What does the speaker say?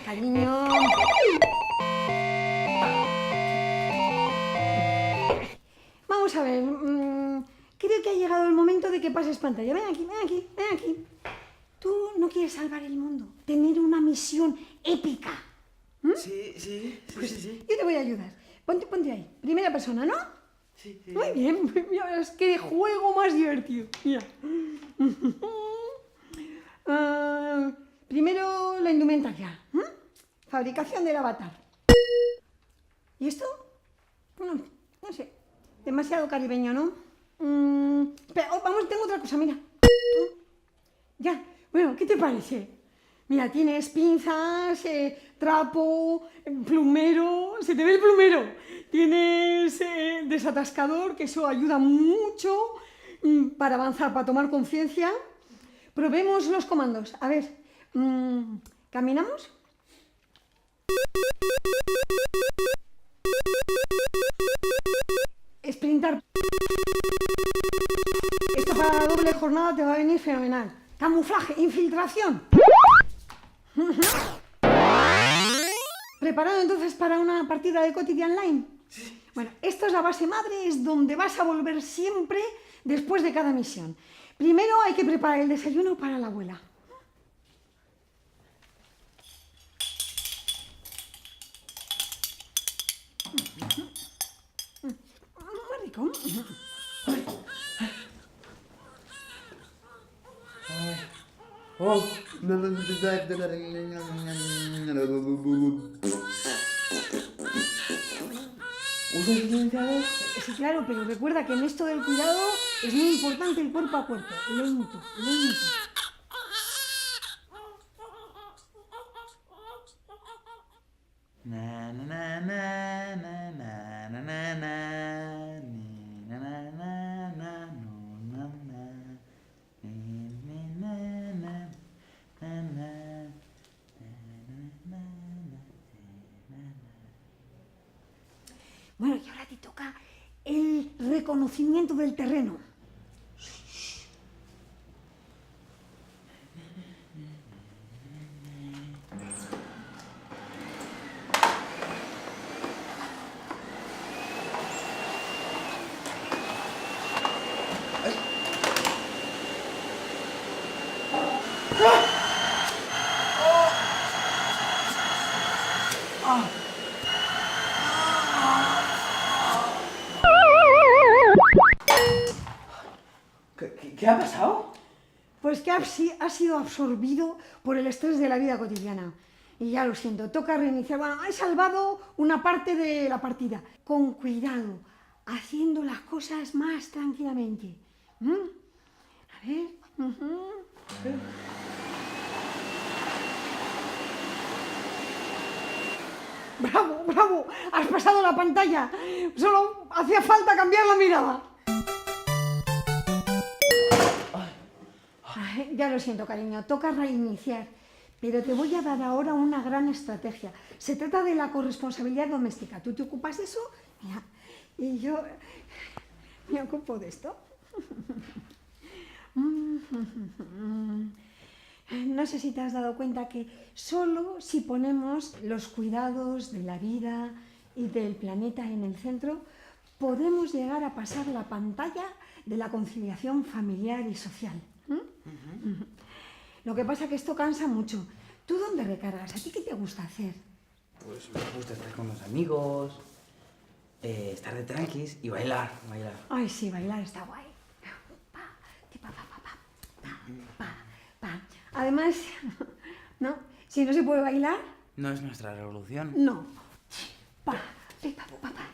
Cariño. Vamos a ver. Creo que ha llegado el momento de que pases pantalla. Ven aquí, ven aquí, ven aquí. Tú no quieres salvar el mundo, tener una misión épica. Sí. Yo te voy a ayudar. Ponte ahí. Primera persona, ¿no? Sí. Muy bien. Ya verás qué juego más divertido. Mira. Primero la indumentaria. Fabricación del avatar. ¿Y esto? No sé. Demasiado caribeño, ¿no? Pero vamos, tengo otra cosa, mira. Ya. Bueno, ¿qué te parece? Mira, tienes pinzas, trapo, plumero, se te ve el plumero. Tienes desatascador, que eso ayuda mucho para avanzar, para tomar conciencia. Probemos los comandos. A ver, ¿caminamos? Sprintar. Esto para la doble jornada te va a venir fenomenal. Camuflaje, infiltración. ¿Preparado entonces para una partida de Cotidian Online? Sí. Bueno, esto es la base madre, es donde vas a volver siempre después de cada misión. Primero hay que preparar el desayuno para la abuela. Muy rico. ¿Uso el silenciador? Sí, claro, pero recuerda que en esto del cuidado es muy importante el cuerpo a cuerpo. Lento, lento. Bueno, y ahora te toca el reconocimiento del terreno. ¿Qué ha pasado? Pues que ha sido absorbido por el estrés de la vida cotidiana. Y ya lo siento, toca reiniciar. Bueno, he salvado una parte de la partida. Con cuidado, haciendo las cosas más tranquilamente. A ver. ¡Bravo, bravo! ¡Has pasado la pantalla! Solo hacía falta cambiar la mirada. Ay, ya lo siento, cariño, toca reiniciar. Pero te voy a dar ahora una gran estrategia. Se trata de la corresponsabilidad doméstica. Tú te ocupas de eso, mira, y yo me ocupo de esto. No sé si te has dado cuenta que solo si ponemos los cuidados de la vida y del planeta en el centro, podemos llegar a pasar la pantalla de la conciliación familiar y social. Lo que pasa es que esto cansa mucho. ¿Tú dónde recargas? ¿A ti qué te gusta hacer? Pues me gusta estar con los amigos, estar de tranquis y bailar. Ay, sí, bailar está guay. Pa, ti, pa, pa, pa, pa, pa, pa. Además, ¿no? Si no se puede bailar, No es nuestra revolución. no. Pa, pi, pa, pa, pa.